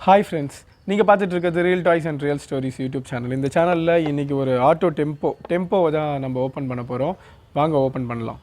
Hi friends, நீங்க பார்த்துட்டு இருக்கிறது Real Toys and Real Stories YouTube channel. இந்த சேனல்ல இன்னைக்கு ஒரு ஆட்டோ டெம்போவை தான் நம்ம ஓபன் பண்ண போறோம். வாங்க ஓபன் பண்ணலாம்.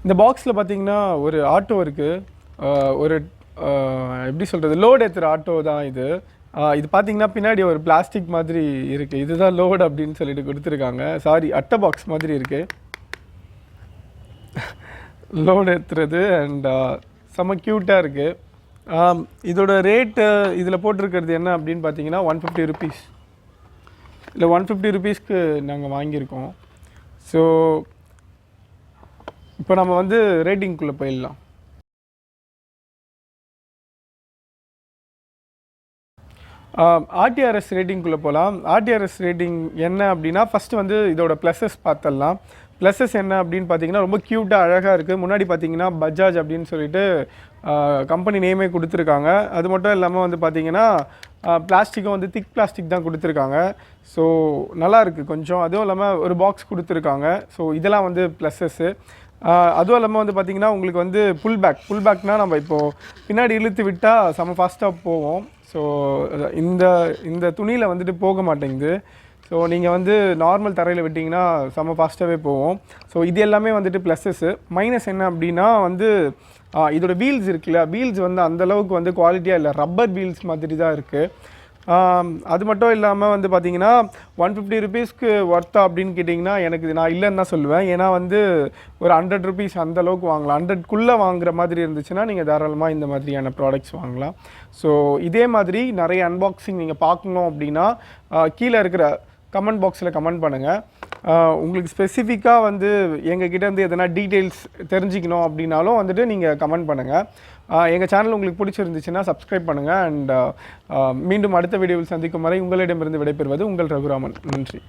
இந்த பாக்ஸில் பார்த்தீங்கன்னா ஒரு ஆட்டோ இருக்குது. ஒரு எப்படி சொல்கிறது, லோடு ஏற்றுற ஆட்டோ தான் இது. இது பார்த்தீங்கன்னா பின்னாடி ஒரு பிளாஸ்டிக் மாதிரி இருக்குது. இதுதான் லோடு அப்படின்னு சொல்லிட்டு கொடுத்துருக்காங்க. சாரி, அட்டை பாக்ஸ் மாதிரி இருக்குது லோடு ஏற்றுறது. அண்ட் செம்ம க்யூட்டாக இருக்குது. இதோட ரேட்டு இதில் போட்டிருக்கிறது என்ன அப்படின்னு பார்த்தீங்கன்னா 150 ருபீஸ். இல்லை 150 ருபீஸ்க்கு நாங்கள் வாங்கியிருக்கோம். ஸோ இப்போ நம்ம வந்து ரேட்டிங்குள்ளே போயிடலாம். ஆர்டிஆர்எஸ் ரேட்டிங்குள்ளே போகலாம். ஆர்டிஆர்எஸ் ரேட்டிங் என்ன அப்படின்னா, ஃபஸ்ட்டு வந்து இதோட ப்ளஸஸ் பார்த்துடலாம். ப்ளஸஸ் என்ன அப்படின்னு பார்த்தீங்கன்னா, ரொம்ப க்யூட்டாக அழகாக இருக்குது. முன்னாடி பார்த்தீங்கன்னா பஜாஜ் அப்படின்னு சொல்லிட்டு கம்பெனி நேமே கொடுத்துருக்காங்க. அது மட்டும் இல்லாமல் வந்து பார்த்தீங்கன்னா பிளாஸ்டிக்கும் வந்து திக் பிளாஸ்டிக் தான் கொடுத்துருக்காங்க. ஸோ நல்லாயிருக்கு கொஞ்சம். அதுவும் இல்லாமல் ஒரு பாக்ஸ் கொடுத்துருக்காங்க. ஸோ இதெல்லாம் வந்து ப்ளஸஸ்ஸு. அதுவும் இல்லாமல் வந்து பார்த்திங்கன்னா உங்களுக்கு வந்து புல் பேக்னால் நம்ம இப்போது பின்னாடி இழுத்து விட்டால் செம்ம ஃபாஸ்ட்டாக போவோம். ஸோ இந்த துணியில் வந்துட்டு போக மாட்டேங்குது. ஸோ நீங்கள் வந்து நார்மல் தரையில் விட்டிங்கன்னா செம்ம ஃபாஸ்ட்டாகவே போவோம். ஸோ இது எல்லாமே வந்துட்டு ப்ளஸஸ்ஸு. மைனஸ் என்ன அப்படின்னா வந்து இதோட வீல்ஸ் இருக்குல்ல, வீல்ஸ் வந்து அந்தளவுக்கு வந்து குவாலிட்டியாக இல்லை, ரப்பர் வீல்ஸ் மாதிரி தான் இருக்குது. அது மட்டும் இல்லாமல் வந்து பார்த்திங்கன்னா 150 ருபீஸ்க்கு ஒர்த்தா அப்படின்னு கேட்டிங்கன்னா நான் இல்லைன்னு தான் சொல்லுவேன். ஏன்னா வந்து ஒரு 100 ருபீஸ் அந்தளவுக்கு வாங்கலாம். 100க்குள்ளே வாங்குற மாதிரி இருந்துச்சுன்னா நீங்கள் தாராளமாக இந்த மாதிரியான ப்ராடக்ட்ஸ் வாங்கலாம். ஸோ இதே மாதிரி நிறைய அன்பாக்சிங் நீங்கள் பார்க்கணும் அப்படின்னா கீழே இருக்கிற கமெண்ட் பாக்ஸில் கமெண்ட் பண்ணுங்கள். உங்களுக்கு ஸ்பெசிஃபிக்காக வந்து எங்ககிட்ட இருந்து எதனா டீட்டெயில்ஸ் தெரிஞ்சிக்கணும் அப்படின்னாலும் வந்துட்டு நீங்கள் கமெண்ட் பண்ணுங்கள். எங்கள் சேனல் உங்களுக்கு பிடிச்சிருந்துச்சுன்னா சப்ஸ்கிரைப் பண்ணுங்கள். அண்ட் மீண்டும் அடுத்த வீடியோவில் சந்திக்கும் வரை உங்களிடமிருந்து விடைபெறுவது உங்கள் ரகுராமன். நன்றி.